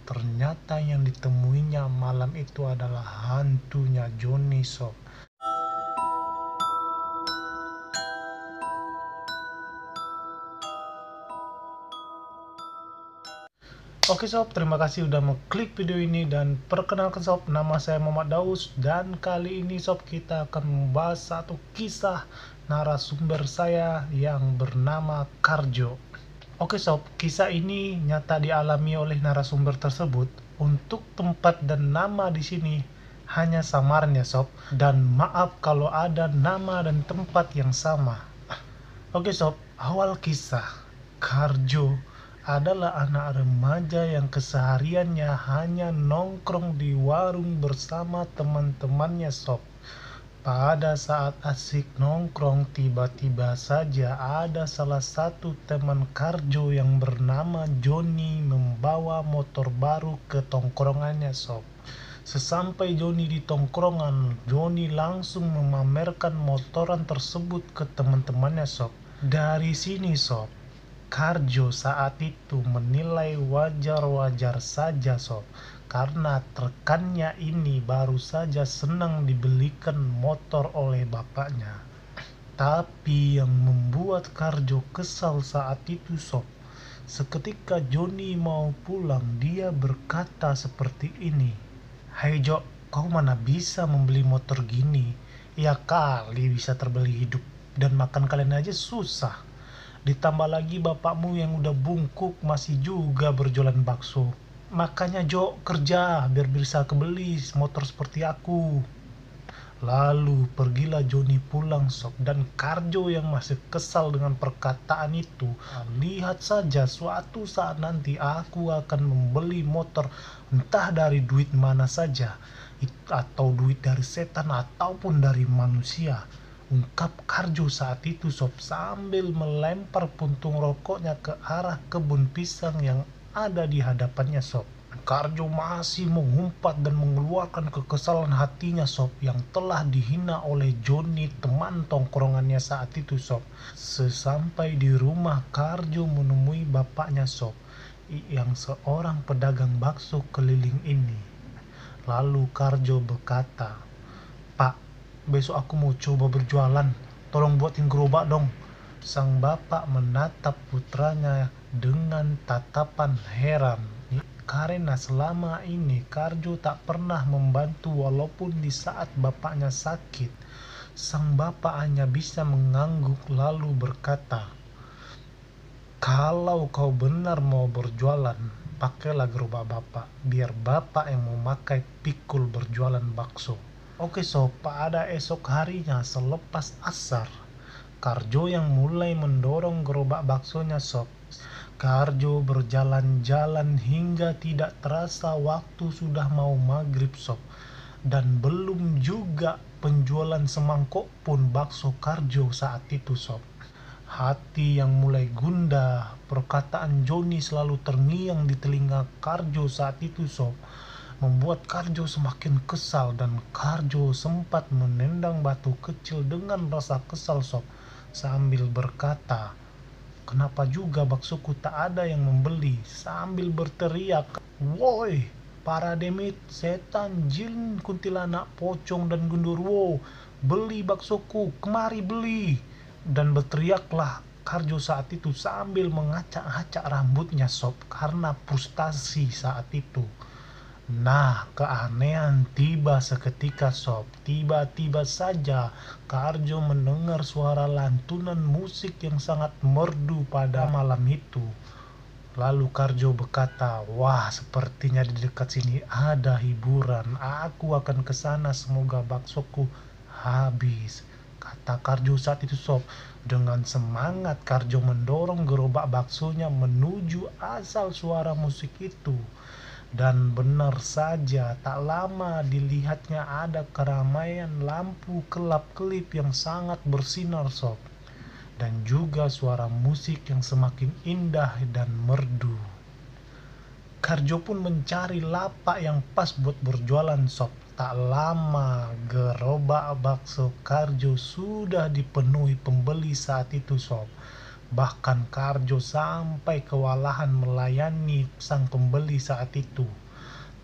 ternyata yang ditemuinya malam itu adalah hantunya Joni sob. Oke sob, terima kasih udah mengklik video ini, dan perkenalkan sob, nama saya Muhammad Daus, dan kali ini sob kita akan membahas satu kisah narasumber saya yang bernama Karjo. Oke sob, kisah ini nyata dialami oleh narasumber tersebut. Untuk tempat dan nama di sini hanya samaran ya sob, dan maaf kalau ada nama dan tempat yang sama. Oke sob, awal kisah. Karjo adalah anak remaja yang kesehariannya hanya nongkrong di warung bersama teman-temannya sob. Pada saat asik nongkrong, tiba-tiba saja ada salah satu teman Karjo yang bernama Joni membawa motor baru ke tongkrongannya sob. Sesampai Joni di tongkrongan, Joni langsung memamerkan motoran tersebut ke teman-temannya sob. Dari sini sob, Karjo saat itu menilai wajar-wajar saja sob, karena rekannya ini baru saja senang dibelikan motor oleh bapaknya. Tapi yang membuat Karjo kesal saat itu sob, seketika Joni mau pulang, dia berkata seperti ini, "Hai Jo, kau mana bisa membeli motor gini? Ya kali bisa terbeli hidup, dan makan kalian aja susah. Ditambah lagi bapakmu yang udah bungkuk masih juga berjualan bakso. Makanya Jo kerja biar bisa kebeli motor seperti aku." Lalu pergilah Joni pulang sob, dan Karjo yang masih kesal dengan perkataan itu, "Lihat saja, suatu saat nanti aku akan membeli motor entah dari duit mana saja, atau duit dari setan ataupun dari manusia," ungkap Karjo saat itu sob, sambil melempar puntung rokoknya ke arah kebun pisang yang ada di hadapannya sob. Karjo masih mengumpat dan mengeluarkan kekesalan hatinya sob, yang telah dihina oleh Joni teman tongkrongannya saat itu sob. Sesampai di rumah, Karjo menemui bapaknya sob, yang seorang pedagang bakso keliling ini. Lalu Karjo berkata, "Pak, besok aku mau coba berjualan, tolong buatin gerobak dong." Sang bapak menatap putranya dengan tatapan heran, karena selama ini Karjo tak pernah membantu walaupun di saat bapaknya sakit. Sang bapak hanya bisa mengangguk lalu berkata, "Kalau kau benar mau berjualan, pakailah gerobak bapak, biar bapak yang memakai pikul berjualan bakso." Oke sob, pada esok harinya selepas asar, Karjo yang mulai mendorong gerobak baksonya sob. Karjo berjalan-jalan hingga tidak terasa waktu sudah mau maghrib sob, dan belum juga penjualan semangkok pun bakso Karjo saat itu sob. Hati yang mulai gundah, perkataan Joni selalu terngiang di telinga Karjo saat itu sob, membuat Karjo semakin kesal, dan Karjo sempat menendang batu kecil dengan rasa kesal sob, sambil berkata, "Kenapa juga baksoku tak ada yang membeli?" sambil berteriak, "Woi, para demit, setan, jin, kuntilanak, pocong, dan gundurwo, beli baksoku, kemari beli!" Dan berteriaklah Karjo saat itu sambil mengacak-acak rambutnya sob, karena frustasi saat itu. Nah, keanehan tiba seketika sob. Tiba-tiba saja Karjo mendengar suara lantunan musik yang sangat merdu pada malam itu. Lalu Karjo berkata, "Wah, sepertinya di dekat sini ada hiburan. Aku akan ke sana, semoga baksoku habis," kata Karjo saat itu sob. Dengan semangat Karjo mendorong gerobak baksonya menuju asal suara musik itu. Dan benar saja, tak lama dilihatnya ada keramaian lampu kelap-kelip yang sangat bersinar sob, dan juga suara musik yang semakin indah dan merdu. Karjo pun mencari lapak yang pas buat berjualan sob. Tak lama gerobak bakso Karjo sudah dipenuhi pembeli saat itu sob. Bahkan Karjo sampai kewalahan melayani sang pembeli saat itu.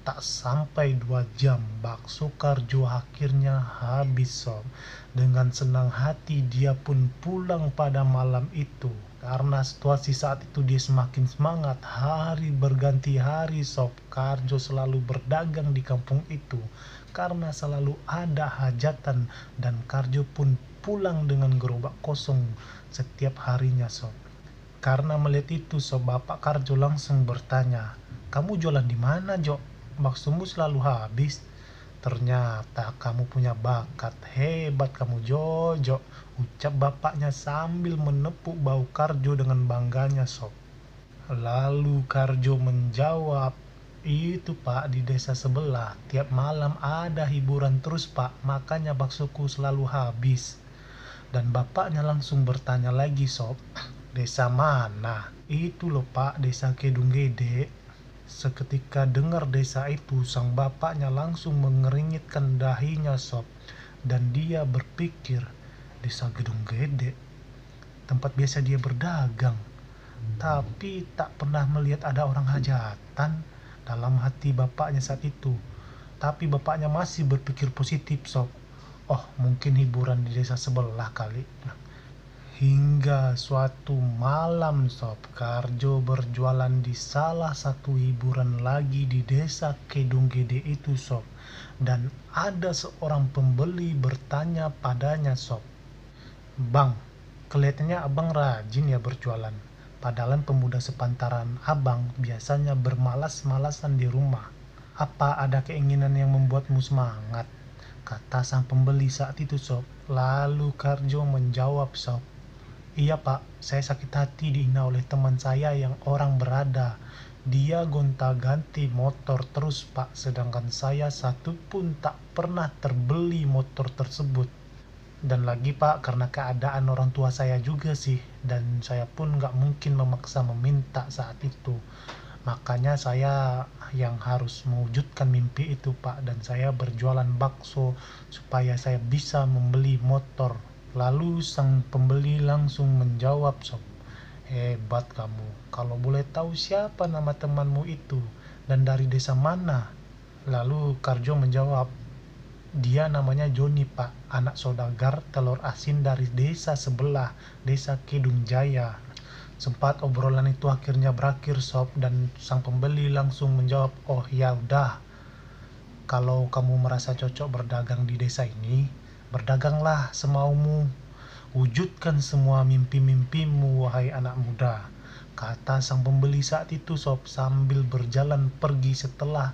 Tak sampai 2 jam, bakso Karjo akhirnya habis sob. Dengan senang hati dia pun pulang pada malam itu. Karena situasi saat itu dia semakin semangat. Hari berganti hari sob, Karjo selalu berdagang di kampung itu. Karena selalu ada hajatan dan Karjo pun pulang dengan gerobak kosong setiap harinya sob. Karena melihat itu sob, bapak Karjo langsung bertanya, "Kamu jualan di mana, Jo? Baksomu selalu habis." "Ternyata kamu punya bakat, hebat kamu Jojo," ucap bapaknya sambil menepuk bahu Karjo dengan bangganya sob. Lalu Karjo menjawab, "Itu pak, di desa sebelah tiap malam ada hiburan terus pak, makanya baksoku selalu habis." Dan bapaknya langsung bertanya lagi sob, "Desa mana?" "Itu loh pak, desa Kedung Gede." Seketika dengar desa itu, sang bapaknya langsung mengeringitkan dahinya sob. Dan dia berpikir, desa Gedung Gede, tempat biasa dia berdagang. Tapi tak pernah melihat ada orang hajatan dalam hati bapaknya saat itu. Tapi bapaknya masih berpikir positif sob. Oh, mungkin hiburan di desa sebelah kali. Hingga suatu malam sob, Karjo berjualan di salah satu hiburan lagi di desa Kedung Gede itu sob. Dan ada seorang pembeli bertanya padanya sob, "Bang, kelihatannya abang rajin ya berjualan. Padahal pemuda sepantaran abang biasanya bermalas-malasan di rumah. Apa ada keinginan yang membuatmu semangat?" kata sang pembeli saat itu sob. Lalu Karjo menjawab sob, "Iya pak, saya sakit hati dihina oleh teman saya yang orang berada. Dia gonta-ganti motor terus pak, sedangkan saya satu pun tak pernah terbeli motor tersebut. Dan lagi pak, karena keadaan orang tua saya juga sih, dan saya pun gak mungkin memaksa meminta saat itu. Makanya saya yang harus mewujudkan mimpi itu pak, dan saya berjualan bakso supaya saya bisa membeli motor." Lalu sang pembeli langsung menjawab sob, "Hebat kamu. Kalau boleh tahu siapa nama temanmu itu dan dari desa mana?" Lalu Karjo menjawab, "Dia namanya Joni pak, anak saudagar telur asin dari desa sebelah, desa Kedung Jaya." Sempat obrolan itu akhirnya berakhir sob, dan sang pembeli langsung menjawab, "Oh ya udah, kalau kamu merasa cocok berdagang di desa ini, berdaganglah semaumu. Wujudkan semua mimpi-mimpimu, wahai anak muda," kata sang pembeli saat itu sob, sambil berjalan pergi setelah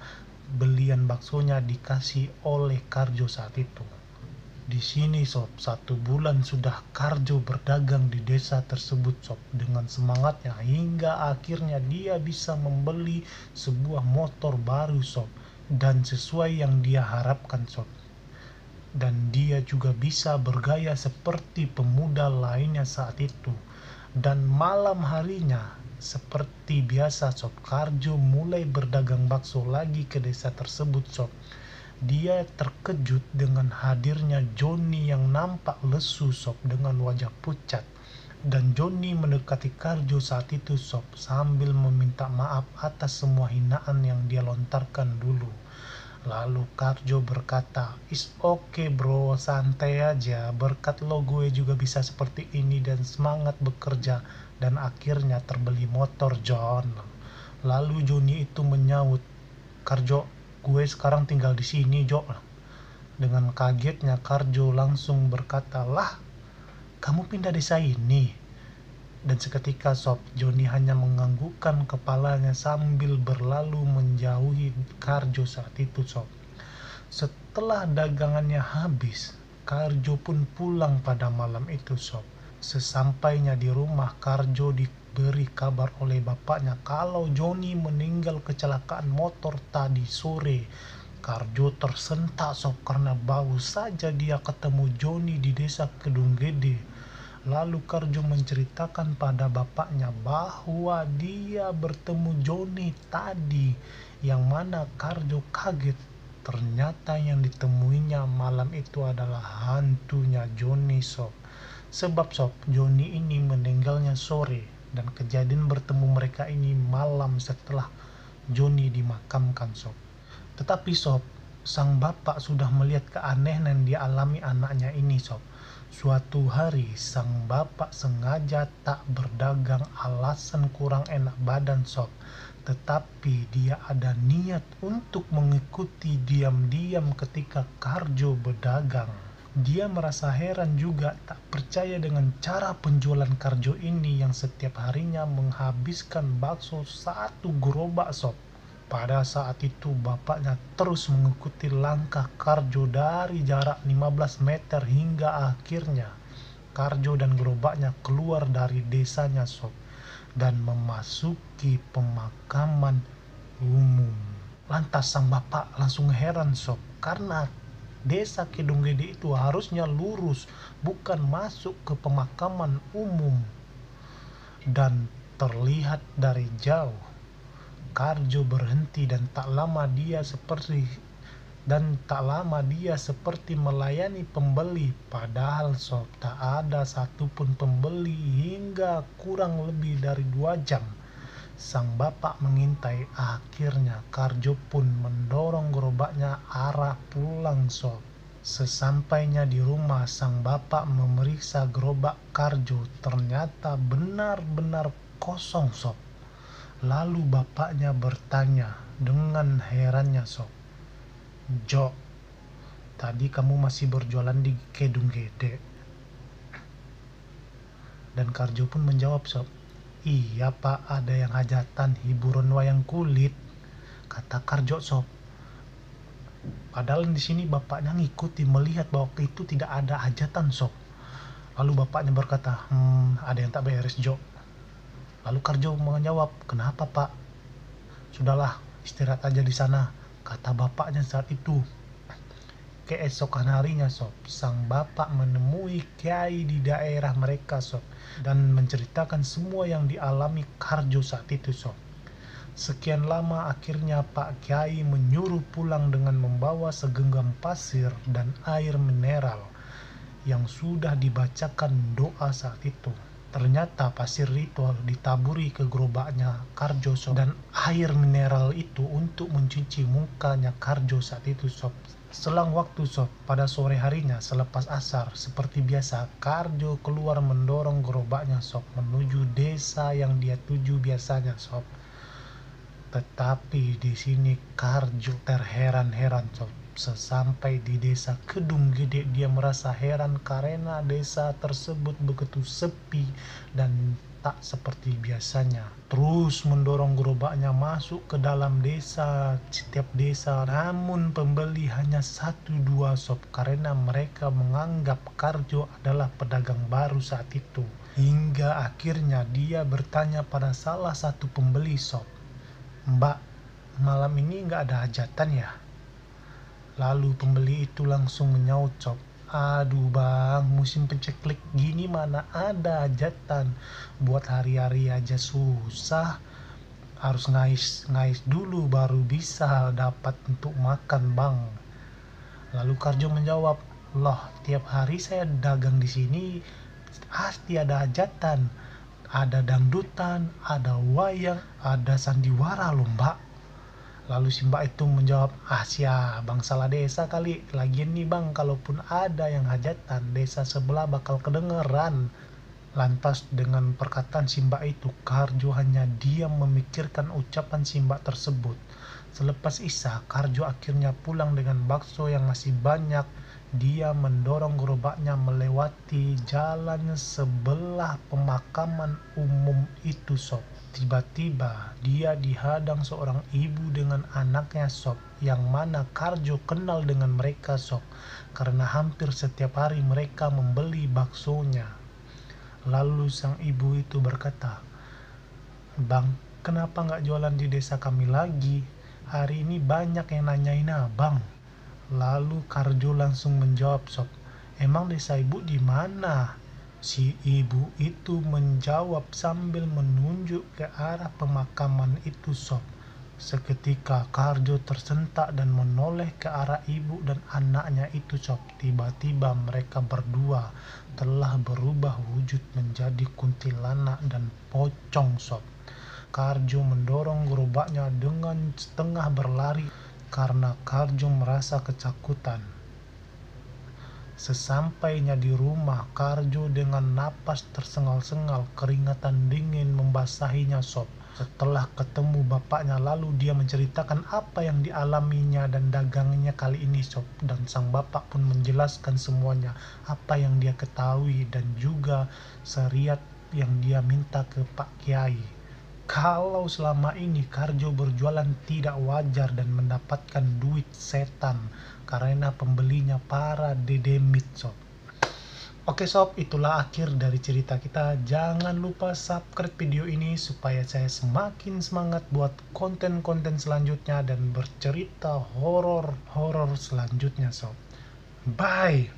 belian baksonya dikasih oleh Karjo saat itu. Di sini sob, 1 bulan sudah Karjo berdagang di desa tersebut sob, dengan semangatnya hingga akhirnya dia bisa membeli sebuah motor baru sob, dan sesuai yang dia harapkan sob. Dan dia juga bisa bergaya seperti pemuda lainnya saat itu. Dan malam harinya, seperti biasa sob, Karjo mulai berdagang bakso lagi ke desa tersebut sob. Dia terkejut dengan hadirnya Joni yang nampak lesu sob, dengan wajah pucat. Dan Joni mendekati Karjo saat itu sob, sambil meminta maaf atas semua hinaan yang dia lontarkan dulu. Lalu Karjo berkata, "Is okay bro, santai aja, berkat lo gue juga bisa seperti ini dan semangat bekerja, dan akhirnya terbeli motor John." Lalu Joni itu menyaut, "Karjo, gue sekarang tinggal di sini Jo." Dengan kagetnya Karjo langsung berkata, "Lah, kamu pindah desa ini?" Dan seketika sob, Joni hanya menganggukkan kepalanya sambil berlalu menjauhi Karjo saat itu sob. Setelah dagangannya habis, Karjo pun pulang pada malam itu sob. Sesampainya di rumah, Karjo diberi kabar oleh bapaknya kalau Joni meninggal kecelakaan motor tadi sore. Karjo tersentak sob, karena baru saja dia ketemu Joni di desa Kedung Gede. Lalu Karjo menceritakan pada bapaknya bahwa dia bertemu Joni tadi, yang mana Karjo kaget. Ternyata yang ditemuinya malam itu adalah hantunya Joni sob. Sebab sob, Joni ini meninggalnya sore dan kejadian bertemu mereka ini malam setelah Joni dimakamkan sob. Tetapi sob, sang bapak sudah melihat keanehan yang dialami anaknya ini sob. Suatu hari sang bapak sengaja tak berdagang alasan kurang enak badan sob. Tetapi dia ada niat untuk mengikuti diam-diam ketika Karjo berdagang. Dia merasa heran juga, tak percaya dengan cara penjualan Karjo ini yang setiap harinya menghabiskan bakso 1 gerobak sob. Pada saat itu bapaknya terus mengikuti langkah Karjo dari jarak 15 meter hingga akhirnya Karjo dan gerobaknya keluar dari desanya sob dan memasuki pemakaman umum. Lantas sang bapak langsung heran sob, karena desa Kedung Gede itu harusnya lurus, bukan masuk ke pemakaman umum. Dan terlihat dari jauh Karjo berhenti dan tak lama dia seperti melayani pembeli, padahal sob tak ada satupun pembeli hingga kurang lebih dari 2 jam. Sang bapak mengintai, akhirnya Karjo pun mendorong gerobaknya arah pulang sob. Sesampainya di rumah, sang bapak memeriksa gerobak Karjo, ternyata benar-benar kosong sob. Lalu bapaknya bertanya dengan herannya sob, "Jo, tadi kamu masih berjualan di Kedung Gede?" Dan Karjo pun menjawab sob, "Iya pak, ada yang hajatan hiburan wayang kulit," kata Karjo sob. Padahal di sini bapaknya ngikuti melihat bahwa itu tidak ada hajatan sob. Lalu bapaknya berkata, ada yang tak beres Jo." Lalu Karjo menjawab, "Kenapa pak?" "Sudahlah, istirahat aja di sana," kata bapaknya saat itu. Keesokan harinya sob, sang bapak menemui kiai di daerah mereka sob dan menceritakan semua yang dialami Karjo saat itu sob. Sekian lama akhirnya Pak Kiai menyuruh pulang dengan membawa segenggam pasir dan air mineral yang sudah dibacakan doa saat itu. Ternyata pasir itu ditaburi ke gerobaknya Karjo sob, dan air mineral itu untuk mencuci mukanya Karjo saat itu sob. Selang waktu sob, pada sore harinya selepas asar, seperti biasa Karjo keluar mendorong gerobaknya sob menuju desa yang dia tuju biasanya sob. Tetapi di sini Karjo terheran-heran sob. Sesampai di desa Kedung Gede, dia merasa heran karena desa tersebut begitu sepi dan tak seperti biasanya. Terus mendorong gerobaknya masuk ke dalam setiap desa, namun pembeli hanya 1-2 sob, karena mereka menganggap Karjo adalah pedagang baru saat itu. Hingga akhirnya dia bertanya pada salah satu pembeli sob, "Mbak, malam ini nggak ada hajatan ya?" Lalu pembeli itu langsung menyaut sob, "Aduh bang, musim penceklik gini mana ada hajatan, buat hari-hari aja susah, harus ngais dulu baru bisa dapat untuk makan bang." Lalu Karjo menjawab, "Loh, tiap hari saya dagang di sini pasti ada hajatan, ada dangdutan, ada wayang, ada sandiwara loh mbak." Lalu si mbak itu menjawab, bang salah desa kali, lagian nih bang, kalaupun ada yang hajatan, desa sebelah bakal kedengeran." Lantas dengan perkataan si mbak itu, Karjo hanya diam memikirkan ucapan si mbak tersebut. Selepas isya, Karjo akhirnya pulang dengan bakso yang masih banyak. Dia mendorong gerobaknya melewati jalan sebelah pemakaman umum itu sob. Tiba-tiba dia dihadang seorang ibu dengan anaknya sob, yang mana Karjo kenal dengan mereka sob, karena hampir setiap hari mereka membeli baksonya. Lalu sang ibu itu berkata, "Bang, kenapa nggak jualan di desa kami lagi? Hari ini banyak yang nanyain abang." Lalu Karjo langsung menjawab sob, "Emang desa ibu di mana?" Si ibu itu menjawab sambil menunjuk ke arah pemakaman itu sob. Seketika Karjo tersentak dan menoleh ke arah ibu dan anaknya itu sob. Tiba-tiba mereka berdua telah berubah wujud menjadi kuntilanak dan pocong sob. Karjo mendorong gerobaknya dengan setengah berlari karena Karjo merasa ketakutan. Sesampainya di rumah, Karjo dengan napas tersengal-sengal, keringatan dingin membasahinya sob. Setelah ketemu bapaknya, lalu dia menceritakan apa yang dialaminya dan dagangnya kali ini sob. Dan sang bapak pun menjelaskan semuanya, apa yang dia ketahui dan juga syariat yang dia minta ke Pak Kiai. Kalau selama ini Karjo berjualan tidak wajar dan mendapatkan duit setan karena pembelinya para dedemit sob. Oke sob, itulah akhir dari cerita kita. Jangan lupa subscribe video ini supaya saya semakin semangat buat konten-konten selanjutnya dan bercerita horor-horor selanjutnya sob. Bye!